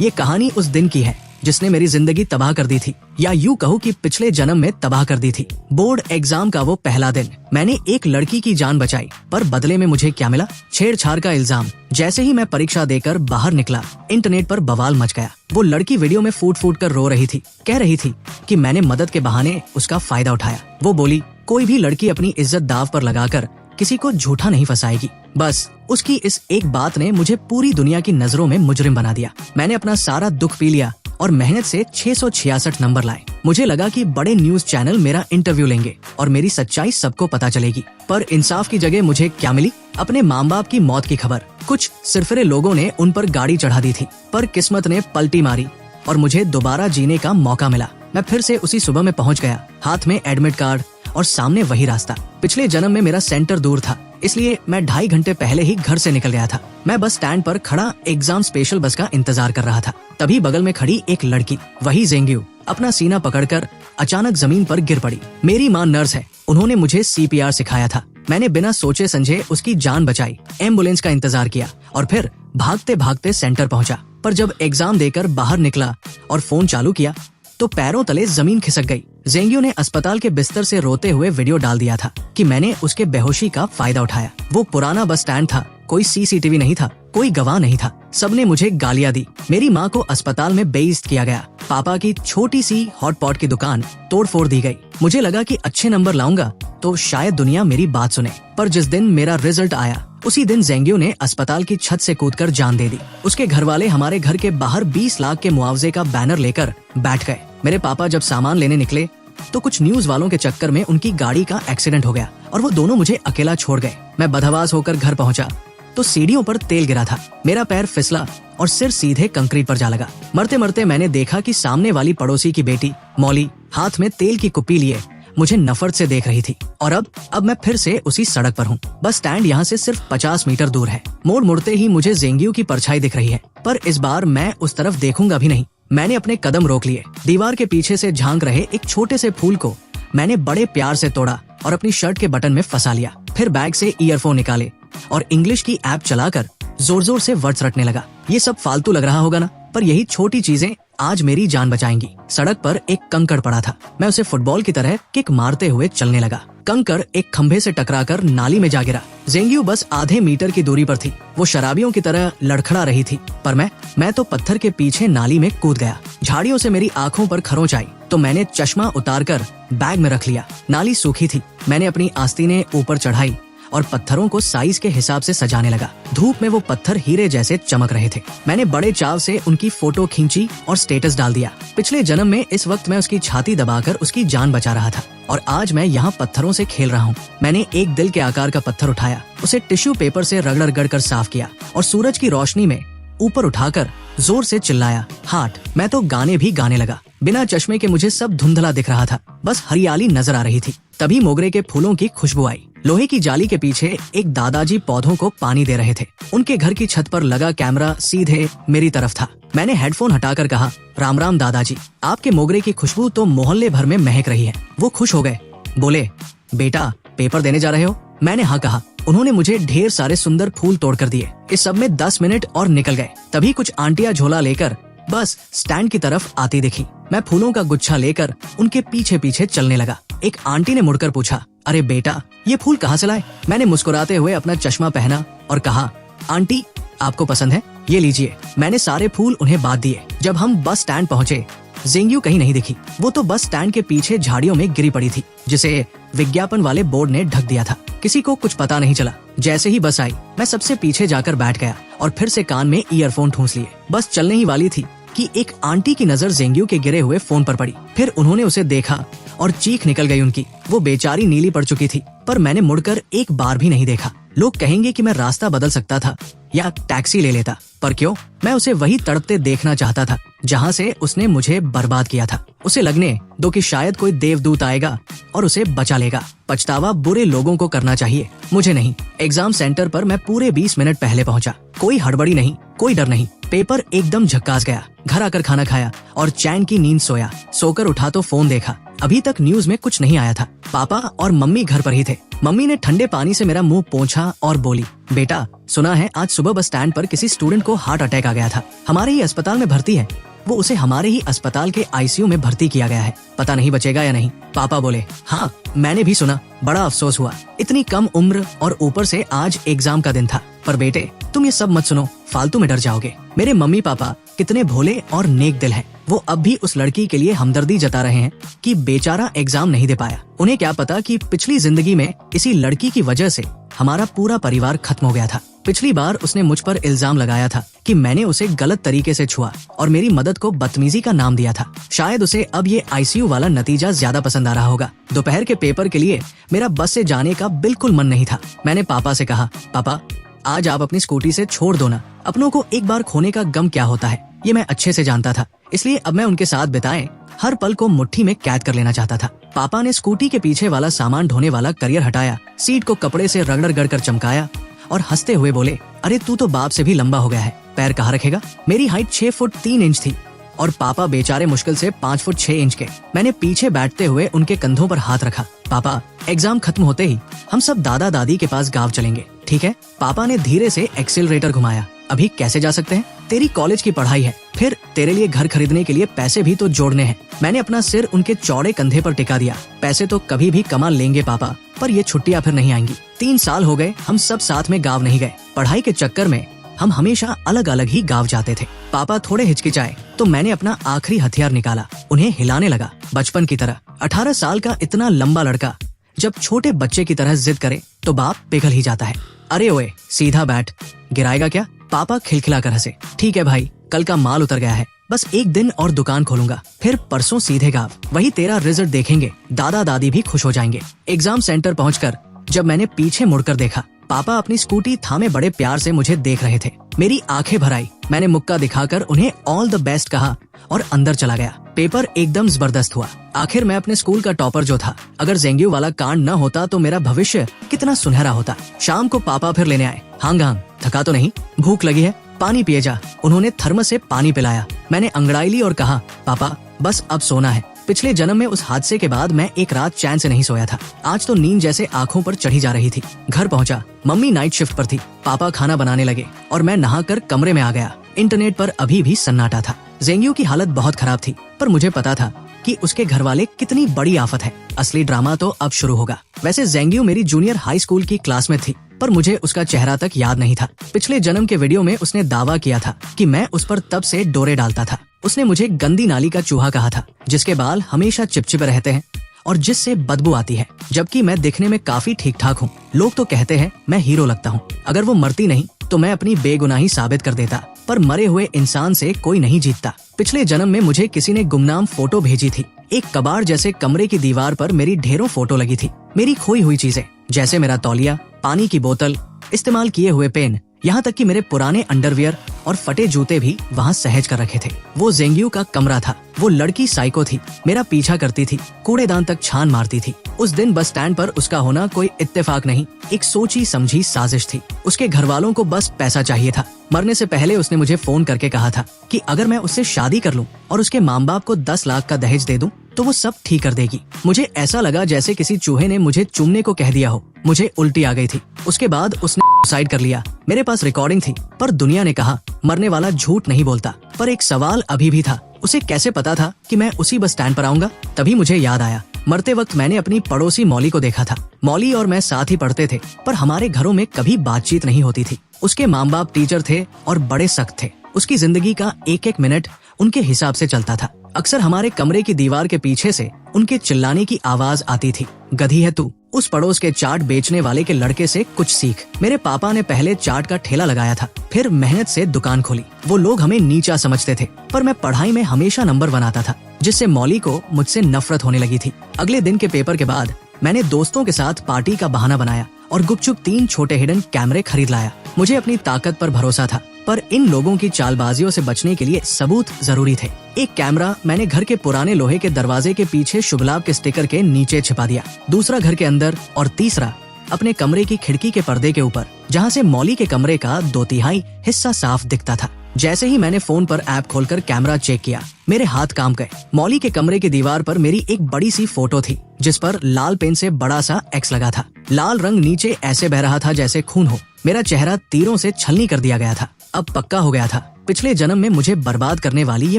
ये कहानी उस दिन की है जिसने मेरी जिंदगी तबाह कर दी थी, या यूं कहूँ कि पिछले जन्म में तबाह कर दी थी। बोर्ड एग्जाम का वो पहला दिन, मैंने एक लड़की की जान बचाई, पर बदले में मुझे क्या मिला? छेड़छाड़ का इल्जाम। जैसे ही मैं परीक्षा देकर बाहर निकला, इंटरनेट पर बवाल मच गया। वो लड़की वीडियो में फूट फूट कर रो रही थी, कह रही थी कि मैंने मदद के बहाने उसका फायदा उठाया। वो बोली, कोई भी लड़की अपनी इज्जत दाव पर लगाकर किसी को झूठा नहीं फंसाएगी। बस उसकी इस एक बात ने मुझे पूरी दुनिया की नजरों में मुजरिम बना दिया। मैंने अपना सारा दुख पी लिया और मेहनत से 666 नंबर लाए। मुझे लगा कि बड़े न्यूज चैनल मेरा इंटरव्यू लेंगे और मेरी सच्चाई सबको पता चलेगी, पर इंसाफ की जगह मुझे क्या मिली? अपने माँ बाप की मौत की खबर। कुछ सिरफिरे लोगों ने उन पर गाड़ी चढ़ा दी थी, पर किस्मत ने पलटी मारी और मुझे दोबारा जीने का मौका मिला। मैं फिर से उसी सुबह में पहुंच गया, हाथ में एडमिट कार्ड और सामने वही रास्ता। पिछले जन्म में मेरा सेंटर दूर था, इसलिए मैं 2.5 घंटे पहले ही घर से निकल गया था। मैं बस स्टैंड पर खड़ा एग्जाम स्पेशल बस का इंतजार कर रहा था। तभी बगल में खड़ी एक लड़की, वही जेंग्यू, अपना सीना पकड़कर अचानक जमीन पर गिर पड़ी। मेरी माँ नर्स है, उन्होंने मुझे CPR सिखाया था। मैंने बिना सोचे समझे उसकी जान बचाई, एम्बुलेंस का इंतजार किया और फिर भागते भागते सेंटर पहुंचा। पर जब एग्जाम देकर बाहर निकला और फोन चालू किया तो पैरों तले जमीन खिसक गई। जेंग्यू ने अस्पताल के बिस्तर से रोते हुए वीडियो डाल दिया था कि मैंने उसके बेहोशी का फायदा उठाया। वो पुराना बस स्टैंड था, कोई CCTV नहीं था, कोई गवाह नहीं था। सबने मुझे गालियां दी। मेरी माँ को अस्पताल में बेइज्जत किया गया। पापा की छोटी सी हॉटपॉट की दुकान तोड़फोड़ दी गई। मुझे लगा कि अच्छे नंबर लाऊंगा तो शायद दुनिया मेरी बात सुने, पर जिस दिन मेरा रिजल्ट आया उसी दिन जेंग्यू ने अस्पताल की छत से कूदकर जान दे दी। उसके घर वाले हमारे घर के बाहर 20 लाख के मुआवजे का बैनर लेकर बैठ गए। मेरे पापा जब सामान लेने निकले तो कुछ न्यूज वालों के चक्कर में उनकी गाड़ी का एक्सीडेंट हो गया और वो दोनों मुझे अकेला छोड़ गए। मैं बदहवास होकर घर पहुंचा तो सीढ़ियों पर तेल गिरा था। मेरा पैर फिसला और सिर सीधे कंक्रीट पर जा लगा। मरते मरते मैंने देखा कि सामने वाली पड़ोसी की बेटी मौली हाथ में तेल की कुप्पी लिए मुझे नफरत से देख रही थी। और अब मैं फिर से उसी सड़क पर हूँ। बस स्टैंड यहाँ से सिर्फ 50 मीटर दूर है। मोड़ मुड़ते ही मुझे जेंग्यू की परछाई दिख रही है, पर इस बार मैं उस तरफ देखूंगा भी नहीं। मैंने अपने कदम रोक लिए। दीवार के पीछे से झांक रहे एक छोटे से फूल को मैंने बड़े प्यार से तोड़ा और अपनी शर्ट के बटन में फंसा लिया। फिर बैग से ईयरफोन निकाले और इंग्लिश की ऐप चलाकर जोर जोर से वर्ड्स रटने लगा। ये सब फालतू लग रहा होगा ना, पर यही छोटी चीजें आज मेरी जान बचाएंगी। सड़क पर एक कंकड़ पड़ा था। मैं उसे फुटबॉल की तरह किक मारते हुए चलने लगा। कंकड़ एक खंभे से टकराकर नाली में जा गिरा। जेंग्यू बस आधे मीटर की दूरी पर थी। वो शराबियों की तरह लड़खड़ा रही थी, पर मैं तो पत्थर के पीछे नाली में कूद गया। झाड़ियों से मेरी आंखों पर खरोंच आई तो मैंने चश्मा उतारकर बैग में रख लिया। नाली सूखी थी। मैंने अपनी आस्तीनें ऊपर चढ़ाई और पत्थरों को साइज के हिसाब से सजाने लगा। धूप में वो पत्थर हीरे जैसे चमक रहे थे। मैंने बड़े चाव से उनकी फोटो खींची और स्टेटस डाल दिया। पिछले जन्म में इस वक्त मैं उसकी छाती दबाकर उसकी जान बचा रहा था और आज मैं यहाँ पत्थरों से खेल रहा हूँ। मैंने एक दिल के आकार का पत्थर उठाया, उसे टिश्यू पेपर से रगड़ रगड़ कर साफ किया और सूरज की रोशनी में ऊपर उठाकर जोर से चिल्लाया, हार्ट। मैं तो गाने भी गाने लगा। बिना चश्मे के मुझे सब धुंधला दिख रहा था, बस हरियाली नजर आ रही थी। तभी मोगरे के फूलों की खुशबू आई। लोहे की जाली के पीछे एक दादाजी पौधों को पानी दे रहे थे। उनके घर की छत पर लगा कैमरा सीधे मेरी तरफ था। मैंने हेडफोन हटाकर कहा, राम राम दादाजी, आपके मोगरे की खुशबू तो मोहल्ले भर में महक रही है। वो खुश हो गए, बोले, बेटा पेपर देने जा रहे हो? मैंने हाँ कहा। उन्होंने मुझे ढेर सारे सुंदर फूल तोड़कर दिए। इस सब में 10 मिनट और निकल गए। तभी कुछ आंटियां झोला लेकर बस स्टैंड की तरफ आती दिखी। मैं फूलों का गुच्छा लेकर उनके पीछे पीछे चलने लगा। एक आंटी ने मुड़कर पूछा, अरे बेटा, ये फूल कहाँ से लाए? मैंने मुस्कुराते हुए अपना चश्मा पहना और कहा, आंटी आपको पसंद है, ये लीजिए। मैंने सारे फूल उन्हें बांट दिए। जब हम बस स्टैंड पहुँचे, जेंग्यू कहीं नहीं दिखी। वो तो बस स्टैंड के पीछे झाड़ियों में गिरी पड़ी थी, जिसे विज्ञापन वाले बोर्ड ने ढक दिया था। किसी को कुछ पता नहीं चला। जैसे ही बस आई, मैं सबसे पीछे जाकर बैठ गया और फिर से कान में ईयरफोन ठूंस लिए। बस चलने ही वाली थी कि एक आंटी की नजर जेंग्यू के गिरे हुए फोन पर पड़ी। फिर उन्होंने उसे देखा और चीख निकल गई उनकी। वो बेचारी नीली पड़ चुकी थी, पर मैंने मुड़कर एक बार भी नहीं देखा। लोग कहेंगे कि मैं रास्ता बदल सकता था या टैक्सी ले लेता, पर क्यों? मैं उसे वही तड़पते देखना चाहता था जहाँ से उसने मुझे बर्बाद किया था। उसे लगने दो कि शायद कोई देवदूत आएगा और उसे बचा लेगा। पछतावा बुरे लोगों को करना चाहिए, मुझे नहीं। एग्जाम सेंटर पर मैं पूरे 20 मिनट पहले पहुंचा। कोई हड़बड़ी नहीं, कोई डर नहीं। पेपर एकदम झक्कास गया। घर आकर खाना खाया और चैन की नींद सोया। सोकर उठा तो फोन देखा। अभी तक न्यूज में कुछ नहीं आया था। पापा और मम्मी घर पर ही थे। मम्मी ने ठंडे पानी से मेरा मुंह पोंछा और बोली, बेटा सुना है आज सुबह बस स्टैंड पर किसी स्टूडेंट को हार्ट अटैक आ गया था, हमारे ही अस्पताल में भर्ती है। वो उसे हमारे ही अस्पताल के आईसीयू में भर्ती किया गया है, पता नहीं बचेगा या नहीं। पापा बोले, हाँ मैंने भी सुना, बड़ा अफसोस हुआ, इतनी कम उम्र और ऊपर से आज एग्जाम का दिन था। पर बेटे तुम ये सब मत सुनो, फालतू में डर जाओगे। मेरे मम्मी पापा कितने भोले और नेक दिल हैं। वो अब भी उस लड़की के लिए हमदर्दी जता रहे हैं कि बेचारा एग्जाम नहीं दे पाया। उन्हें क्या पता कि पिछली जिंदगी में इसी लड़की की वजह से हमारा पूरा परिवार खत्म हो गया था। पिछली बार उसने मुझ पर इल्जाम लगाया था कि मैंने उसे गलत तरीके से छुआ और मेरी मदद को बदतमीजी का नाम दिया था। शायद उसे अब ये आईसीयू वाला नतीजा ज्यादा पसंद आ रहा होगा। दोपहर के पेपर के लिए मेरा बस से जाने का बिल्कुल मन नहीं था। मैंने पापा से कहा, पापा आज आप अपनी स्कूटी से छोड़ दो ना, अपनों को एक बार खोने का गम क्या होता है ये मैं अच्छे से जानता था, इसलिए अब मैं उनके साथ बिताए हर पल को मुट्ठी में कैद कर लेना चाहता था। पापा ने स्कूटी के पीछे वाला सामान ढोने वाला करियर हटाया, सीट को कपड़े से रगड़ कर चमकाया और हंसते हुए बोले, अरे तू तो बाप से भी लंबा हो गया है, पैर कहाँ रखेगा। मेरी हाइट 6 फुट 3 इंच थी और पापा बेचारे मुश्किल से 5 फुट 6 इंच के। मैंने पीछे बैठते हुए उनके कंधों पर हाथ रखा। पापा एग्जाम खत्म होते ही हम सब दादा दादी के पास गांव चलेंगे, ठीक है। पापा ने धीरे से एक्सीलरेटर घुमाया। अभी कैसे जा सकते हैं, तेरी कॉलेज की पढ़ाई है, फिर तेरे लिए घर खरीदने के लिए पैसे भी तो जोड़ने हैं। मैंने अपना सिर उनके चौड़े कंधे पर टिका दिया। पैसे तो कभी भी कमा लेंगे पापा, पर ये छुट्टियां फिर नहीं आएंगी। 3 साल हो गए हम सब साथ में गाँव नहीं गए। पढ़ाई के चक्कर में हम हमेशा अलग अलग ही गाँव जाते थे। पापा थोड़े हिचकिचाए तो मैंने अपना आखिरी हथियार निकाला, उन्हें हिलाने लगा बचपन की तरह। 18 साल का इतना लंबा लड़का जब छोटे बच्चे की तरह जिद करे तो बाप पिघल ही जाता है। अरे ओए सीधा बैठ, गिराएगा क्या। पापा खिलखिला कर हंसे। ठीक है भाई, कल का माल उतर गया है, बस 1 दिन और दुकान खोलूंगा, फिर परसों सीधे गाँव, वही तेरा रिजल्ट देखेंगे, दादा दादी भी खुश हो जाएंगे। एग्जाम सेंटर पहुंचकर जब मैंने पीछे मुड़कर देखा, पापा अपनी स्कूटी थामे बड़े प्यार से मुझे देख रहे थे। मेरी आंखें भर आई। मैंने मुक्का दिखाकर उन्हें ऑल द बेस्ट कहा और अंदर चला गया। पेपर एकदम जबरदस्त हुआ। आखिर मैं अपने स्कूल का टॉपर जो था। अगर ज़ेंग्यू वाला कांड न होता तो मेरा भविष्य कितना सुनहरा होता। शाम को पापा फिर लेने आए। हांग थका तो नहीं, भूख लगी है, पानी पिए जा। उन्होंने थर्मस से पानी पिलाया। मैंने अंगड़ाई ली और कहा, पापा बस अब सोना है। पिछले जन्म में उस हादसे के बाद मैं एक रात चैन से नहीं सोया था। आज तो नींद जैसे आंखों पर चढ़ी जा रही थी। घर पहुंचा, मम्मी नाइट शिफ्ट पर थी। पापा खाना बनाने लगे और मैं नहाकर कमरे में आ गया। इंटरनेट पर अभी भी सन्नाटा था। ज़ेंग्यू की हालत बहुत खराब थी, पर मुझे पता था कि उसके घर वाले कितनी बड़ी आफत है। असली ड्रामा तो अब शुरू होगा। वैसे ज़ेंग्यू मेरी जूनियर हाई स्कूल की क्लास में थी, पर मुझे उसका चेहरा तक याद नहीं था। पिछले जन्म के वीडियो में उसने दावा किया था कि मैं उस पर तब से डोरे डालता था। उसने मुझे गंदी नाली का चूहा कहा था, जिसके बाल हमेशा चिपचिपे रहते हैं और जिससे बदबू आती है, जबकि मैं दिखने में काफी ठीक ठाक हूँ। लोग तो कहते हैं मैं हीरो लगता हूँ। अगर वो मरती नहीं तो मैं अपनी बेगुनाही साबित कर देता, पर मरे हुए इंसान से कोई नहीं जीतता। पिछले जन्म में मुझे किसी ने गुमनाम फोटो भेजी थी। एक कबाड़ जैसे कमरे की दीवार पर मेरी ढेरों फोटो लगी थी। मेरी खोई हुई चीजें, जैसे मेरा तौलिया, पानी की बोतल, इस्तेमाल किए हुए पेन, यहाँ तक कि मेरे पुराने अंडरवियर और फटे जूते भी वहाँ सहेज कर रखे थे। वो ज़ेंग्यू का कमरा था। वो लड़की साइको थी, मेरा पीछा करती थी, कूड़ेदान तक छान मारती थी। उस दिन बस स्टैंड पर उसका होना कोई इत्तेफाक नहीं, एक सोची समझी साजिश थी। उसके घर वालों को बस पैसा चाहिए था। मरने से पहले उसने मुझे फोन करके कहा था कि अगर मैं उससे शादी कर लूं और उसके माँ बाप को 10 लाख का दहेज दे दूं तो वो सब ठीक कर देगी। मुझे ऐसा लगा जैसे किसी चूहे ने मुझे चूमने को कह दिया हो। मुझे उल्टी आ गई थी। उसके बाद उसने सुसाइड कर लिया। मेरे पास रिकॉर्डिंग थी, पर दुनिया ने कहा मरने वाला झूठ नहीं बोलता। पर एक सवाल अभी भी था, उसे कैसे पता था कि मैं उसी बस स्टैंड पर आऊंगा। तभी मुझे याद आया, मरते वक्त मैंने अपनी पड़ोसी मौली को देखा था। मौली और मैं साथ ही पढ़ते थे, पर हमारे घरों में कभी बातचीत नहीं होती थी। उसके माँ बाप टीचर थे और बड़े सख्त थे। उसकी जिंदगी का एक एक मिनट उनके हिसाब से चलता था। अक्सर हमारे कमरे की दीवार के पीछे से उनके चिल्लाने की आवाज आती थी, गधी है तू, उस पड़ोस के चाट बेचने वाले के लड़के से कुछ सीख। मेरे पापा ने पहले चाट का ठेला लगाया था, फिर मेहनत से दुकान खोली। वो लोग हमें नीचा समझते थे, पर मैं पढ़ाई में हमेशा नंबर बनाता था, जिससे मौली को मुझसे नफरत होने लगी थी। अगले दिन के पेपर के बाद मैंने दोस्तों के साथ पार्टी का बहाना बनाया और गुपचुप 3 छोटे हिडन कैमरे खरीद लाया। मुझे अपनी ताकत पर भरोसा था, पर इन लोगों की चालबाजियों से बचने के लिए सबूत जरूरी थे। एक कैमरा मैंने घर के पुराने लोहे के दरवाजे के पीछे शुभ लाभ के स्टिकर के नीचे छिपा दिया, दूसरा घर के अंदर और तीसरा अपने कमरे की खिड़की के पर्दे के ऊपर, जहाँ से मौली के कमरे का 2/3 हिस्सा साफ दिखता था। जैसे ही मैंने फोन पर ऐप खोलकर कैमरा चेक किया, मेरे हाथ कांप गए। मॉली के कमरे की दीवार पर मेरी एक बड़ी सी फोटो थी जिस पर लाल पेन से बड़ा सा एक्स लगा था। लाल रंग नीचे ऐसे बह रहा था जैसे खून हो। मेरा चेहरा तीरों से छलनी कर दिया गया था। अब पक्का हो गया था, पिछले जन्म में मुझे बर्बाद करने वाली ये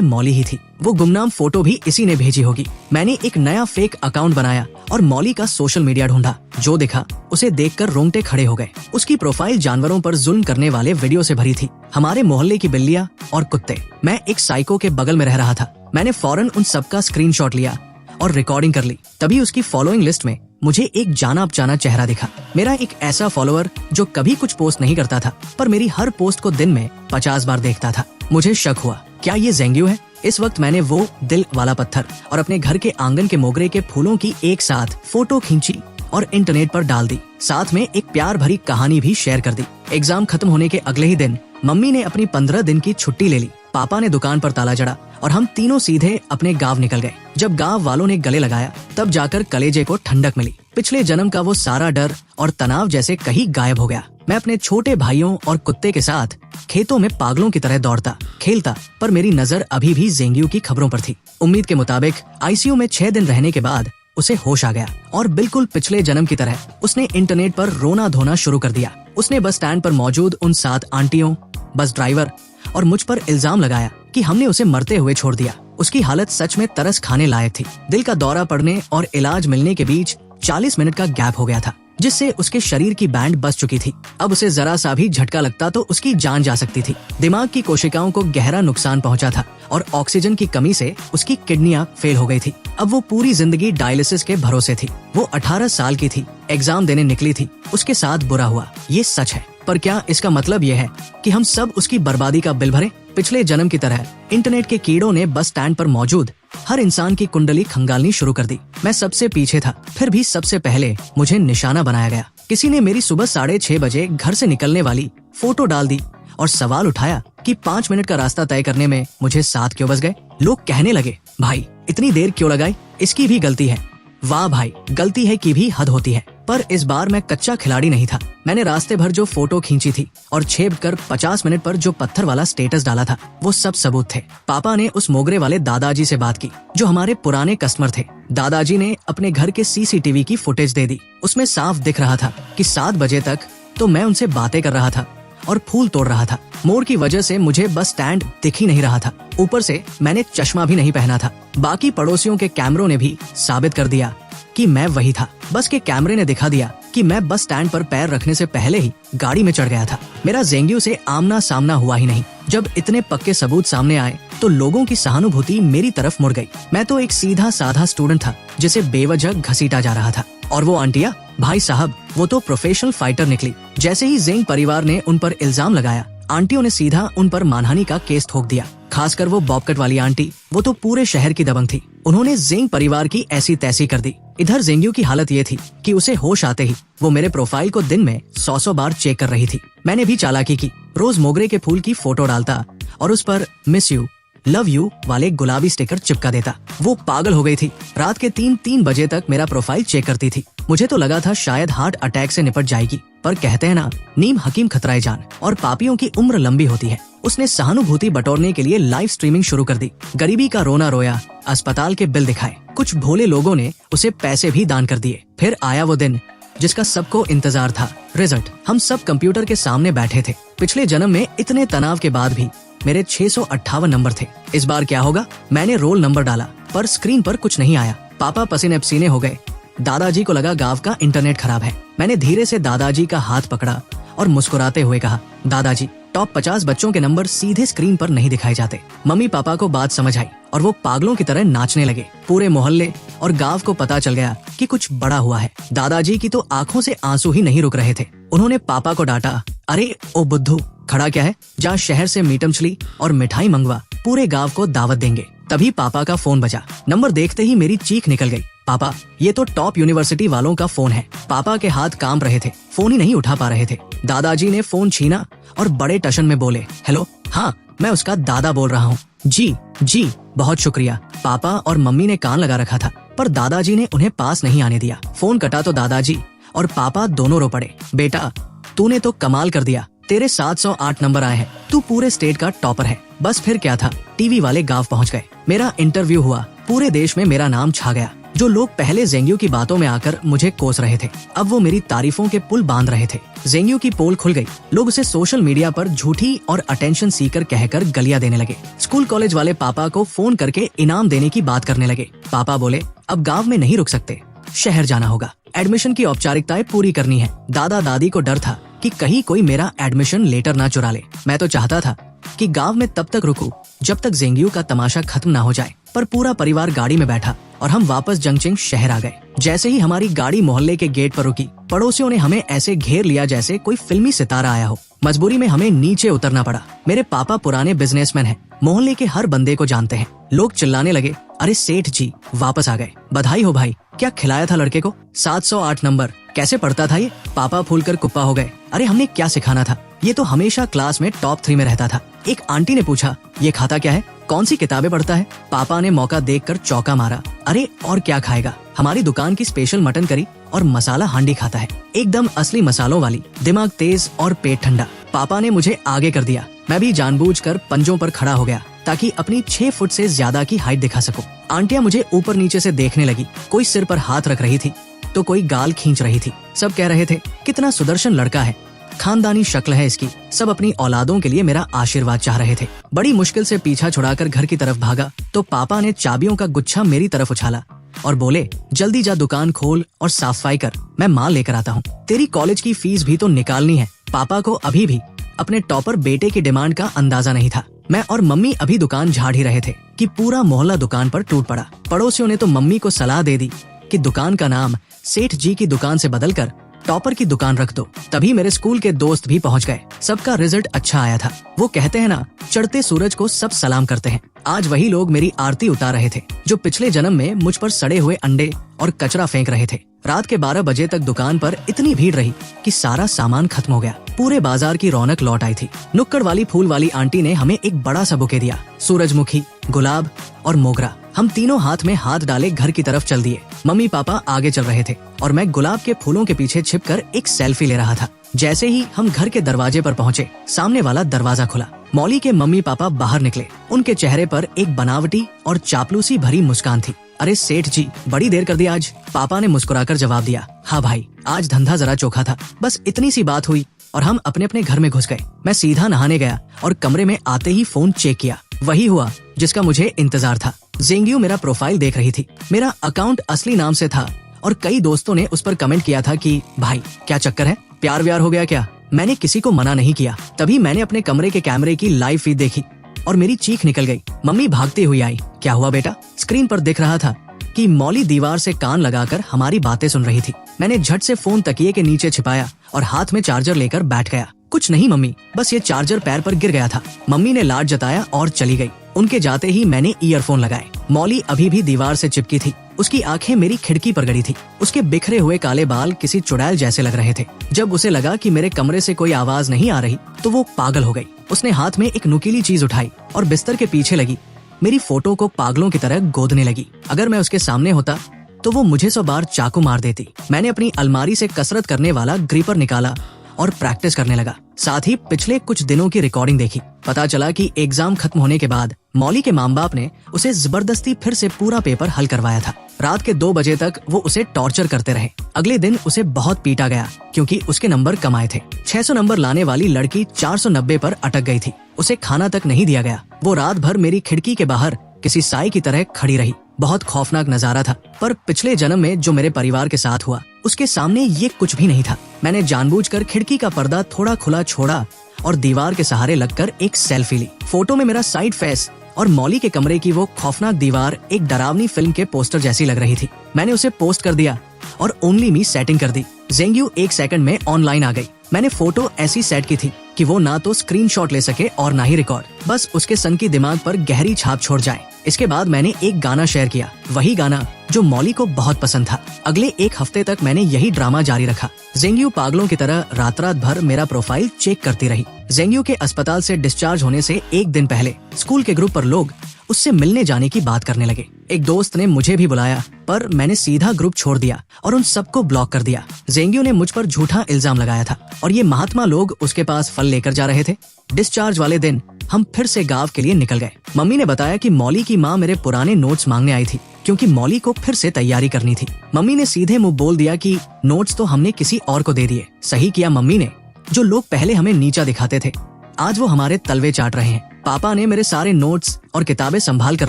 मॉली ही थी। वो गुमनाम फोटो भी इसी ने भेजी होगी। मैंने एक नया फेक अकाउंट बनाया और मॉली का सोशल मीडिया ढूंढा। जो दिखा उसे देखकर रोंगटे खड़े हो गए। उसकी प्रोफाइल जानवरों पर जुल्म करने वाले वीडियो से भरी थी। हमारे मोहल्ले की बिल्लियां और कुत्ते। मैं एक साइको के बगल में रह रहा था। मैंने फौरन उन सबका स्क्रीनशॉट लिया और रिकॉर्डिंग कर ली। तभी उसकी फॉलोइंग लिस्ट में मुझे एक जाना पहचाना चेहरा दिखा। मेरा एक ऐसा फॉलोअर जो कभी कुछ पोस्ट नहीं करता था, पर मेरी हर पोस्ट को दिन में 50 बार देखता था। मुझे शक हुआ, क्या ये ज़ेंग्यू है? इस वक्त मैंने वो दिल वाला पत्थर और अपने घर के आंगन के मोगरे के फूलों की एक साथ फोटो खींची और इंटरनेट पर डाल दी। साथ में एक प्यार भरी कहानी भी शेयर कर दी। एग्जाम खत्म होने के अगले ही दिन मम्मी ने अपनी 15 दिन की छुट्टी ले ली। पापा ने दुकान पर ताला जड़ा और हम तीनों सीधे अपने गांव निकल गए। जब गांव वालों ने गले लगाया तब जाकर कलेजे को ठंडक मिली। पिछले जन्म का वो सारा डर और तनाव जैसे कहीं गायब हो गया। मैं अपने छोटे भाइयों और कुत्ते के साथ खेतों में पागलों की तरह दौड़ता खेलता, पर मेरी नजर अभी भी ज़ेंग्यू की खबरों पर थी। उम्मीद के मुताबिक आईसीयू में 6 दिन रहने के बाद उसे होश आ गया और बिल्कुल पिछले जन्म की तरह उसने इंटरनेट पर रोना धोना शुरू कर दिया। उसने बस स्टैंड पर मौजूद उन 7 आंटियों, बस ड्राइवर और मुझ पर इल्जाम लगाया कि हमने उसे मरते हुए छोड़ दिया। उसकी हालत सच में तरस खाने लायक थी। दिल का दौरा पड़ने और इलाज मिलने के बीच 40 मिनट का गैप हो गया था, जिससे उसके शरीर की बैंड बस चुकी थी। अब उसे जरा सा भी झटका लगता तो उसकी जान जा सकती थी। दिमाग की कोशिकाओं को गहरा नुकसान पहुंचा था और ऑक्सीजन की कमी से उसकी किडनियां फेल हो गई थी। अब वो पूरी जिंदगी डायलिसिस के भरोसे थी। वो 18 साल की थी, एग्जाम देने निकली थी। उसके साथ बुरा हुआ, ये सच है। पर क्या इसका मतलब यह है कि हम सब उसकी बर्बादी का बिल भरें? पिछले जन्म की तरह इंटरनेट के कीड़ों ने बस स्टैंड पर मौजूद हर इंसान की कुंडली खंगालनी शुरू कर दी। मैं सबसे पीछे था, फिर भी सबसे पहले मुझे निशाना बनाया गया। किसी ने मेरी सुबह 6:30 बजे घर से निकलने वाली फोटो डाल दी और सवाल उठाया कि 5 मिनट का रास्ता तय करने में मुझे 7 क्यों बज गए। लोग कहने लगे, भाई इतनी देर क्यों लगाई, इसकी भी गलती है। वाह भाई, गलती है की भी हद होती है। पर इस बार मैं कच्चा खिलाड़ी नहीं था। मैंने रास्ते भर जो फोटो खींची थी और छेप कर 50 मिनट पर जो पत्थर वाला स्टेटस डाला था, वो सब सबूत थे। पापा ने उस मोगरे वाले दादाजी से बात की जो हमारे पुराने कस्टमर थे। दादाजी ने अपने घर के सीसीटीवी की फुटेज दे दी। उसमें साफ दिख रहा था कि 7 बजे तक तो मैं उनसे बातें कर रहा था और फूल तोड़ रहा था। मोड़ की वजह से मुझे बस स्टैंड दिख ही नहीं रहा था। ऊपर से मैंने चश्मा भी नहीं पहना था। बाकी पड़ोसियों के कैमरों ने भी साबित कर दिया कि मैं वही था। बस के कैमरे ने दिखा दिया कि मैं बस स्टैंड पर पैर रखने से पहले ही गाड़ी में चढ़ गया था। मेरा ज़ेंग्यू से आमना सामना हुआ ही नहीं। जब इतने पक्के सबूत सामने आए तो लोगों की सहानुभूति मेरी तरफ मुड़ गई। मैं तो एक सीधा साधा स्टूडेंट था जिसे बेवजह घसीटा जा रहा था। और वो आंटिया, भाई साहब, वो तो प्रोफेशनल फाइटर निकली। जैसे ही ज़ेंग परिवार ने उन पर इल्जाम लगाया, आंटियों ने सीधा उन पर मानहानि का केस ठोक दिया। खासकर वो बॉबकट वाली आंटी, वो तो पूरे शहर की दबंग थी। उन्होंने ज़ेंग परिवार की ऐसी तैसी कर दी। इधर ज़ेंग्यू की हालत ये थी कि उसे होश आते ही वो मेरे प्रोफाइल को दिन में 100 बार चेक कर रही थी। मैंने भी चालाकी की। रोज मोगरे के फूल की फोटो डालता और उस पर मिस यू, लव यू वाले गुलाबी स्टिकर चिपका देता। वो पागल हो गई थी। रात के 3 बजे तक मेरा प्रोफाइल चेक करती थी। मुझे तो लगा था शायद हार्ट अटैक से निपट जाएगी, पर कहते हैं ना, नीम हकीम खतराए जान, और पापियों की उम्र लंबी होती है। उसने सहानुभूति बटोरने के लिए लाइव स्ट्रीमिंग शुरू कर दी। गरीबी का रोना रोया, अस्पताल के बिल दिखाए। कुछ भोले लोगों ने उसे पैसे भी दान कर दिए। फिर आया वो दिन जिसका सबको इंतजार था, रिजल्ट। हम सब कंप्यूटर के सामने बैठे थे। पिछले जन्म में इतने तनाव के बाद भी मेरे 658 नंबर थे। इस बार क्या होगा? मैंने रोल नंबर डाला पर स्क्रीन पर कुछ नहीं आया। पापा पसीने पसीने हो गए। दादाजी को लगा गांव का इंटरनेट खराब है। मैंने धीरे से दादाजी का हाथ पकड़ा और मुस्कुराते हुए कहा, दादाजी, टॉप 50 बच्चों के नंबर सीधे स्क्रीन पर नहीं दिखाए जाते। मम्मी पापा को बात समझ आई और वो पागलों की तरह नाचने लगे। पूरे मोहल्ले और गांव को पता चल गया कि कुछ बड़ा हुआ है। दादाजी की तो आंखों से आंसू ही नहीं रुक रहे थे। उन्होंने पापा को डांटा, अरे ओ बुद्धू, खड़ा क्या है? जा शहर से मीट मछली और मिठाई मंगवा, पूरे गांव को दावत देंगे। तभी पापा का फोन बजा। नंबर देखते ही मेरी चीख निकल गई। पापा, ये तो टॉप यूनिवर्सिटी वालों का फोन है। पापा के हाथ कांप रहे थे, फोन ही नहीं उठा पा रहे थे। दादाजी ने फोन छीना और बड़े टशन में बोले, हेलो, हाँ, मैं उसका दादा बोल रहा हूँ। जी जी, बहुत शुक्रिया। पापा और मम्मी ने कान लगा रखा था, पर दादाजी ने उन्हें पास नहीं आने दिया। फोन कटा तो दादाजी और पापा दोनों रो पड़े। बेटा, तूने तो कमाल कर दिया। तेरे 708 नंबर आए हैं, तू पूरे स्टेट का टॉपर है। बस फिर क्या था, टीवी वाले गांव पहुंच गए, मेरा इंटरव्यू हुआ, पूरे देश में मेरा नाम छा गया। जो लोग पहले जेंग्यू की बातों में आकर मुझे कोस रहे थे, अब वो मेरी तारीफों के पुल बांध रहे थे। जेंग्यू की पोल खुल गई, लोग उसे सोशल मीडिया पर झूठी और अटेंशन सीकर कहकर गालियां देने लगे। स्कूल कॉलेज वाले पापा को फोन करके इनाम देने की बात करने लगे। पापा बोले अब गाँव में नहीं रुक सकते, शहर जाना होगा, एडमिशन की औपचारिकताएं पूरी करनी है। दादा दादी को डर था कि कहीं कोई मेरा एडमिशन लेटर ना चुरा ले। मैं तो चाहता था कि गांव में तब तक रुकूं जब तक जेंग्यू का तमाशा खत्म ना हो जाए, पर पूरा परिवार गाड़ी में बैठा और हम वापस जंगचिंग शहर आ गए। जैसे ही हमारी गाड़ी मोहल्ले के गेट पर रुकी, पड़ोसियों ने हमें ऐसे घेर लिया जैसे कोई फिल्मी सितारा आया हो। मजबूरी में हमें नीचे उतरना पड़ा। मेरे पापा पुराने बिजनेसमैन हैं, मोहल्ले के हर बंदे को जानते हैं। लोग चिल्लाने लगे, अरे सेठ जी वापस आ गए, बधाई हो भाई, क्या खिलाया था लड़के को? 708 नंबर, कैसे पढ़ता था ये? पापा फूलकर कुप्पा हो गए। अरे हमने क्या सिखाना था, ये तो हमेशा क्लास में टॉप 3 में रहता था। एक आंटी ने पूछा, ये खाता क्या है, कौन सी किताबें पढ़ता है? पापा ने मौका देखकर चौका मारा, अरे और क्या खाएगा, हमारी दुकान की स्पेशल मटन करी और मसाला हांडी खाता है, एकदम असली मसालों वाली, दिमाग तेज और पेट ठंडा। पापा ने मुझे आगे कर दिया, मैं भी जानबूझकर पंजों पर खड़ा हो गया ताकि अपनी 6 फुट से ज्यादा की हाइट दिखा सकूं। आंटियां मुझे ऊपर नीचे से देखने लगी, कोई सिर पर हाथ रख रही थी तो कोई गाल खींच रही थी। सब कह रहे थे कितना सुदर्शन लड़का है, खानदानी शक्ल है इसकी। सब अपनी औलादों के लिए मेरा आशीर्वाद चाह रहे थे। बड़ी मुश्किल से पीछा छुड़ाकर घर की तरफ भागा तो पापा ने चाबियों का गुच्छा मेरी तरफ उछाला और बोले, जल्दी जा दुकान खोल और साफ सफाई कर, मैं माल लेकर आता हूँ। तेरी कॉलेज की फीस भी तो निकालनी है। पापा को अभी भी अपने टॉपर बेटे की डिमांड का अंदाजा नहीं था। मैं और मम्मी अभी दुकान झाड़ ही रहे थे कि पूरा मोहल्ला दुकान पर टूट पड़ा। पड़ोसियों ने तो मम्मी को सलाह दे दी कि दुकान का नाम सेठ जी की दुकान से बदलकर टॉपर की दुकान रख दो। तभी मेरे स्कूल के दोस्त भी पहुंच गए। सबका रिजल्ट अच्छा आया था। वो कहते हैं ना, चढ़ते सूरज को सब सलाम करते हैं। आज वही लोग मेरी आरती उतार रहे थे जो पिछले जन्म में मुझ पर सड़े हुए अंडे और कचरा फेंक रहे थे। रात के 12 बजे तक दुकान पर इतनी भीड़ रही कि सारा सामान खत्म हो गया। पूरे बाजार की रौनक लौट आई थी। नुक्कड़ वाली फूल वाली आंटी ने हमें एक बड़ा सा बुके दिया, सूरजमुखी, गुलाब और मोगरा। हम तीनों हाथ में हाथ डाले घर की तरफ चल दिए। मम्मी पापा आगे चल रहे थे और मैं गुलाब के फूलों के पीछे छिपकर एक सेल्फी ले रहा था। जैसे ही हम घर के दरवाजे पर पहुँचे, सामने वाला दरवाजा खुला। मौली के मम्मी पापा बाहर निकले। उनके चेहरे पर एक बनावटी और चापलूसी भरी मुस्कान थी। अरे सेठ जी, बड़ी देर कर दी आज। पापा ने मुस्कुराकर जवाब दिया, हाँ भाई, आज धंधा जरा चोखा था। बस इतनी सी बात हुई और हम अपने अपने घर में घुस गए। मैं सीधा नहाने गया और कमरे में आते ही फोन चेक किया। वही हुआ जिसका मुझे इंतजार था। जेंग्यू मेरा प्रोफाइल देख रही थी। मेरा अकाउंट असली नाम से था और कई दोस्तों ने उस पर कमेंट किया था कि भाई क्या चक्कर है, प्यार व्यार हो गया क्या? मैंने किसी को मना नहीं किया। तभी मैंने अपने कमरे के कैमरे की लाइव फीड देखी और मेरी चीख निकल गई। मम्मी भागती हुई आई। क्या हुआ बेटा? स्क्रीन पर दिख रहा था कि मौली दीवार से कान लगाकर हमारी बातें सुन रही थी। मैंने झट से फोन तकिए के नीचे छिपाया और हाथ में चार्जर लेकर बैठ गया। कुछ नहीं मम्मी, बस ये चार्जर पैर पर गिर गया था। मम्मी ने लाड जताया और चली गई। उनके जाते ही मैंने ईयरफोन लगाए। मौली अभी भी दीवार से चिपकी थी। उसकी आंखें मेरी खिड़की पर गड़ी थी। उसके बिखरे हुए काले बाल किसी चुड़ैल जैसे लग रहे थे। जब उसे लगा कि मेरे कमरे से कोई आवाज नहीं आ रही तो वो पागल हो गई। उसने हाथ में एक नुकीली चीज उठाई और बिस्तर के पीछे लगी मेरी फोटो को पागलों की तरह गोदने लगी। अगर मैं उसके सामने होता तो वो मुझे 100 बार चाकू मार देती। मैंने अपनी अलमारी से कसरत करने वाला ग्रिपर निकाला और प्रैक्टिस करने लगा। साथ ही पिछले कुछ दिनों की रिकॉर्डिंग देखी। पता चला कि एग्जाम खत्म होने के बाद मौली के माँ बाप ने उसे जबरदस्ती फिर से पूरा पेपर हल करवाया था। रात के 2 बजे तक वो उसे टॉर्चर करते रहे। अगले दिन उसे बहुत पीटा गया क्योंकि उसके नंबर कम आए थे। 600 नंबर लाने वाली लड़की 490 पर अटक गई थी। उसे खाना तक नहीं दिया गया। वो रात भर मेरी खिड़की के बाहर किसी साई की तरह खड़ी रही। बहुत खौफनाक नजारा था, पर पिछले जन्म में जो मेरे परिवार के साथ हुआ उसके सामने ये कुछ भी नहीं था। मैंने जानबूझकर खिड़की का पर्दा थोड़ा खुला छोड़ा और दीवार के सहारे लगकर एक सेल्फी ली। फोटो में मेरा साइड फेस और मौली के कमरे की वो खौफनाक दीवार एक डरावनी फिल्म के पोस्टर जैसी लग रही थी। मैंने उसे पोस्ट कर दिया और ओनली मी सेटिंग कर दी। जेंग्यू 1 सेकंड में ऑनलाइन आ गई। मैंने फोटो ऐसी सेट की थी कि वो ना तो स्क्रीनशॉट ले सके और ना ही रिकॉर्ड, बस उसके सन की दिमाग पर गहरी छाप छोड़ जाए। इसके बाद मैंने एक गाना शेयर किया, वही गाना जो मौली को बहुत पसंद था। अगले 1 हफ्ते तक मैंने यही ड्रामा जारी रखा। जेंग्यू पागलों की तरह रात रात भर मेरा प्रोफाइल चेक करती रही। जेंग्यू के अस्पताल से डिस्चार्ज होने से 1 दिन पहले स्कूल के ग्रुप पर लोग उससे मिलने जाने की बात करने लगे। एक दोस्त ने मुझे भी बुलाया, पर मैंने सीधा ग्रुप छोड़ दिया और उन सबको ब्लॉक कर दिया। जेंग्यू ने मुझ पर झूठा इल्जाम लगाया था और ये महात्मा लोग उसके पास फल लेकर जा रहे थे। डिस्चार्ज वाले दिन हम फिर से गांव के लिए निकल गए। मम्मी ने बताया कि मौली की माँ मेरे पुराने नोट्स मांगने आई थी, क्योंकि मौली को फिर से तैयारी करनी थी। मम्मी ने सीधे मुंह बोल दिया कि नोट्स तो हमने किसी और को दे दिए। सही किया मम्मी ने। जो लोग पहले हमें नीचा दिखाते थे, आज वो हमारे तलवे चाट रहे हैं। पापा ने मेरे सारे नोट्स और किताबें संभाल कर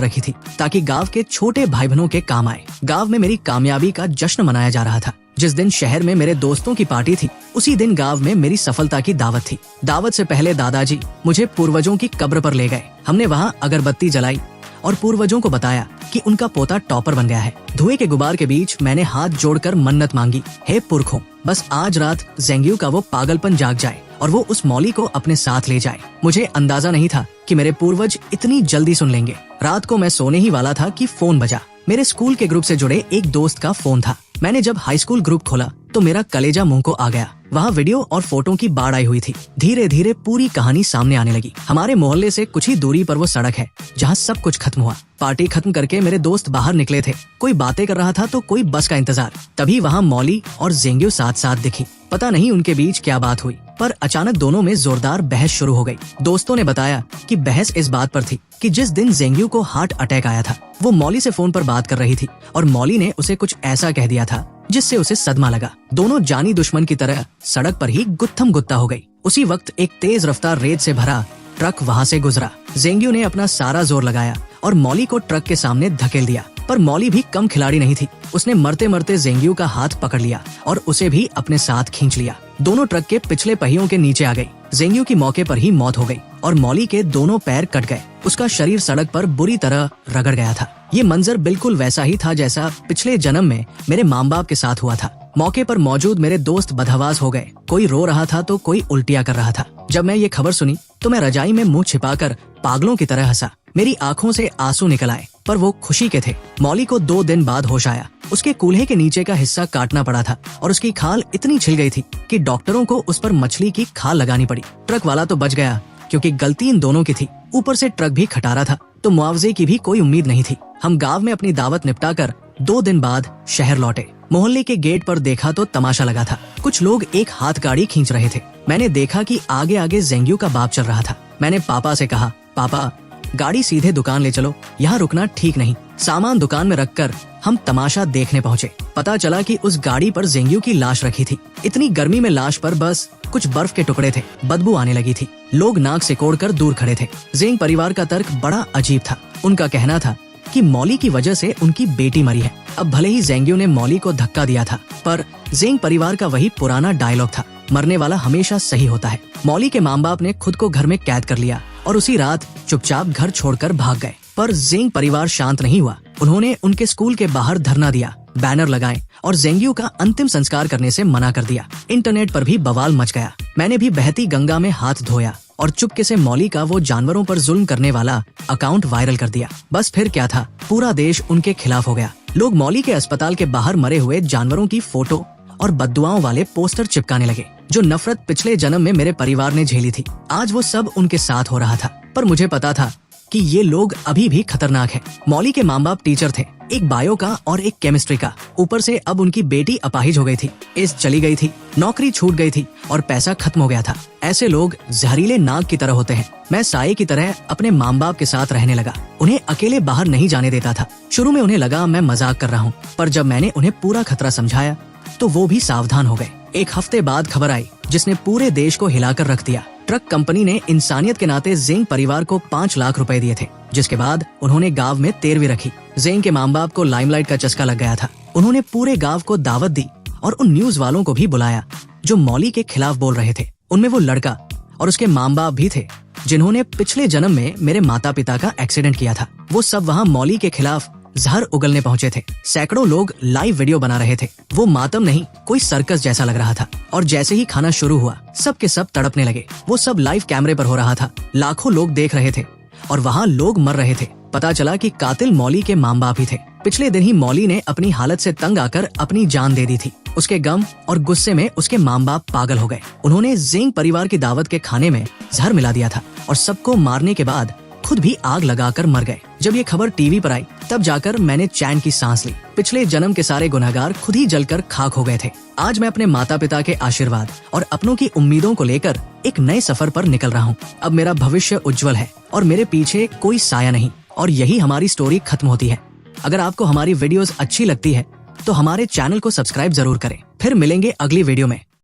रखी थी, ताकि गांव के छोटे भाई बहनों के काम आए। गांव में मेरी कामयाबी का जश्न मनाया जा रहा था। जिस दिन शहर में मेरे दोस्तों की पार्टी थी, उसी दिन गांव में मेरी सफलता की दावत थी। दावत से पहले दादाजी मुझे पूर्वजों की कब्र पर ले गए। हमने वहाँ अगरबत्ती जलाई और पूर्वजों को बताया कि उनका पोता टॉपर बन गया है। धुएं के गुबार के बीच मैंने हाथ जोड़कर मन्नत मांगी, हे पुरखों, बस आज रात जेंग्यू का वो पागलपन जाग जाए और वो उस मौली को अपने साथ ले जाए। मुझे अंदाजा नहीं था कि मेरे पूर्वज इतनी जल्दी सुन लेंगे। रात को मैं सोने ही वाला था कि फोन बजा। मेरे स्कूल के ग्रुप से जुड़े एक दोस्त का फोन था। मैंने जब हाई स्कूल ग्रुप खोला तो मेरा कलेजा मुंह को आ गया। वहाँ वीडियो और फोटो की बाढ़ आई हुई थी। धीरे धीरे पूरी कहानी सामने आने लगी। हमारे मोहल्ले से कुछ ही दूरी पर वो सड़क है जहाँ सब कुछ खत्म हुआ। पार्टी खत्म करके मेरे दोस्त बाहर निकले थे। कोई बातें कर रहा था तो कोई बस का इंतजार। तभी वहाँ मौली और जेंग्यू साथ साथ दिखी। पता नहीं उनके बीच क्या बात हुई, पर अचानक दोनों में जोरदार बहस शुरू हो गई। दोस्तों ने बताया कि बहस इस बात पर थी कि जिस दिन जेंग्यू को हार्ट अटैक आया था, वो मौली से फोन पर बात कर रही थी और मौली ने उसे कुछ ऐसा कह दिया था जिससे उसे सदमा लगा। दोनों जानी दुश्मन की तरह सड़क पर ही गुत्थम गुत्ता हो गई। उसी वक्त एक तेज रफ्तार रेत से भरा ट्रक वहाँ से गुजरा। जेंग्यू ने अपना सारा जोर लगाया और मौली को ट्रक के सामने धकेल दिया, पर मौली भी कम खिलाड़ी नहीं थी। उसने मरते मरते जेंग्यू का हाथ पकड़ लिया और उसे भी अपने साथ खींच लिया। दोनों ट्रक के पिछले पहियों के नीचे आ गई। जेंग्यू की मौके पर ही मौत हो गई और मौली के दोनों पैर कट गए। उसका शरीर सड़क पर बुरी तरह रगड़ गया था। ये मंजर बिल्कुल वैसा ही था जैसा पिछले जन्म में मेरे माँ बाप के साथ हुआ था। मौके पर मौजूद मेरे दोस्त बदहवास हो गए। कोई रो रहा था तो कोई उल्टियाँ कर रहा था। जब मैं ये खबर सुनी तो मैं रजाई में मुंह छिपाकर पागलों की तरह हंसा। मेरी आंखों से आंसू निकल आए, पर वो खुशी के थे। मौली को 2 दिन बाद होश आया। उसके कूल्हे के नीचे का हिस्सा काटना पड़ा था और उसकी खाल इतनी छिल गई थी कि डॉक्टरों को उस पर मछली की खाल लगानी पड़ी। ट्रक वाला तो बच गया, क्योंकि गलती इन दोनों की थी। ऊपर से ट्रक भी खटारा था, तो मुआवजे की भी कोई उम्मीद नहीं थी। हम गांव में अपनी दावत निपटाकर 2 दिन बाद शहर लौटे। मोहल्ले के गेट पर देखा तो तमाशा लगा था। कुछ लोग एक हाथ गाड़ी खींच रहे थे। मैंने देखा कि आगे आगे जेंग्यू का बाप चल रहा था। मैंने पापा से कहा, पापा गाड़ी सीधे दुकान ले चलो, यहाँ रुकना ठीक नहीं। सामान दुकान में रखकर हम तमाशा देखने पहुँचे। पता चला कि उस गाड़ी पर जेंग्यू की लाश रखी थी। इतनी गर्मी में लाश पर बस कुछ बर्फ के टुकड़े थे। बदबू आने लगी थी। लोग नाक सिकोड़कर दूर खड़े थे। जेंग परिवार का तर्क बड़ा अजीब था। उनका कहना था कि मौली की वजह से उनकी बेटी मरी है। अब भले ही जेंग्यू ने मौली को धक्का दिया था, पर जेंग परिवार का वही पुराना डायलॉग था, मरने वाला हमेशा सही होता है। मौली के माँ बाप ने खुद को घर में कैद कर लिया और उसी रात चुपचाप घर छोड़कर भाग गए। पर जेंग परिवार शांत नहीं हुआ। उन्होंने उनके स्कूल के बाहर धरना दिया, बैनर लगाए और जेंग्यू का अंतिम संस्कार करने से मना कर दिया। इंटरनेट पर भी बवाल मच गया। मैंने भी बहती गंगा में हाथ धोया और चुपके से मौली का वो जानवरों पर जुल्म करने वाला अकाउंट वायरल कर दिया। बस फिर क्या था, पूरा देश उनके खिलाफ हो गया। लोग मौली के अस्पताल के बाहर मरे हुए जानवरों की फोटो और बद्दुआओं वाले पोस्टर चिपकाने लगे। जो नफरत पिछले जन्म में मेरे परिवार ने झेली थी, आज वो सब उनके साथ हो रहा था। पर मुझे पता था कि ये लोग अभी भी खतरनाक हैं। मौली के माँ बाप टीचर थे, एक बायो का और एक केमिस्ट्री का। ऊपर से अब उनकी बेटी अपाहिज हो गई थी, एज चली गई थी, नौकरी छूट गई थी और पैसा खत्म हो गया था। ऐसे लोग जहरीले नाग की तरह होते हैं। मैं साये की तरह अपने माँ बाप के साथ रहने लगा। उन्हें अकेले बाहर नहीं जाने देता था। शुरू में उन्हें लगा मैं मजाक कर रहा हूँ, पर जब मैंने उन्हें पूरा खतरा समझाया तो वो भी सावधान हो गए। 1 हफ्ते बाद खबर आई जिसने पूरे देश को हिलाकर रख दिया। ट्रक कंपनी ने इंसानियत के नाते जेंग परिवार को 5 लाख रुपए दिए थे, जिसके बाद उन्होंने गांव में तेरवी रखी। जेंग के माँ बाप को लाइमलाइट का चस्का लग गया था। उन्होंने पूरे गांव को दावत दी और उन न्यूज वालों को भी बुलाया जो मौली के खिलाफ बोल रहे थे। उनमें वो लड़का और उसके माँ बाप भी थे जिन्होंने पिछले जन्म में मेरे माता पिता का एक्सीडेंट किया था। वो सब वहाँ मौली के खिलाफ जहर उगलने पहुंचे थे। सैकड़ों लोग लाइव वीडियो बना रहे थे। वो मातम नहीं, कोई सर्कस जैसा लग रहा था। और जैसे ही खाना शुरू हुआ, सब के सब तड़पने लगे। वो सब लाइव कैमरे पर हो रहा था। लाखों लोग देख रहे थे और वहाँ लोग मर रहे थे। पता चला कि कातिल मौली के माँ बाप ही थे। पिछले दिन ही मौली ने अपनी हालत से तंग आकर अपनी जान दे दी थी। उसके गम और गुस्से में उसके माँ बाप पागल हो गए। उन्होंने जेंग परिवार की दावत के खाने में जहर मिला दिया था और सबको मारने के बाद खुद भी आग लगाकर मर गए। जब ये खबर टीवी पर आई तब जाकर मैंने चैन की सांस ली। पिछले जन्म के सारे गुनहगार खुद ही जलकर खाक हो गए थे। आज मैं अपने माता पिता के आशीर्वाद और अपनों की उम्मीदों को लेकर एक नए सफर पर निकल रहा हूँ। अब मेरा भविष्य उज्जवल है और मेरे पीछे कोई साया नहीं। और यही हमारी स्टोरी खत्म होती है। अगर आपको हमारी वीडियोस अच्छी लगती है तो हमारे चैनल को सब्सक्राइब जरूर करें। फिर मिलेंगे अगली वीडियो में।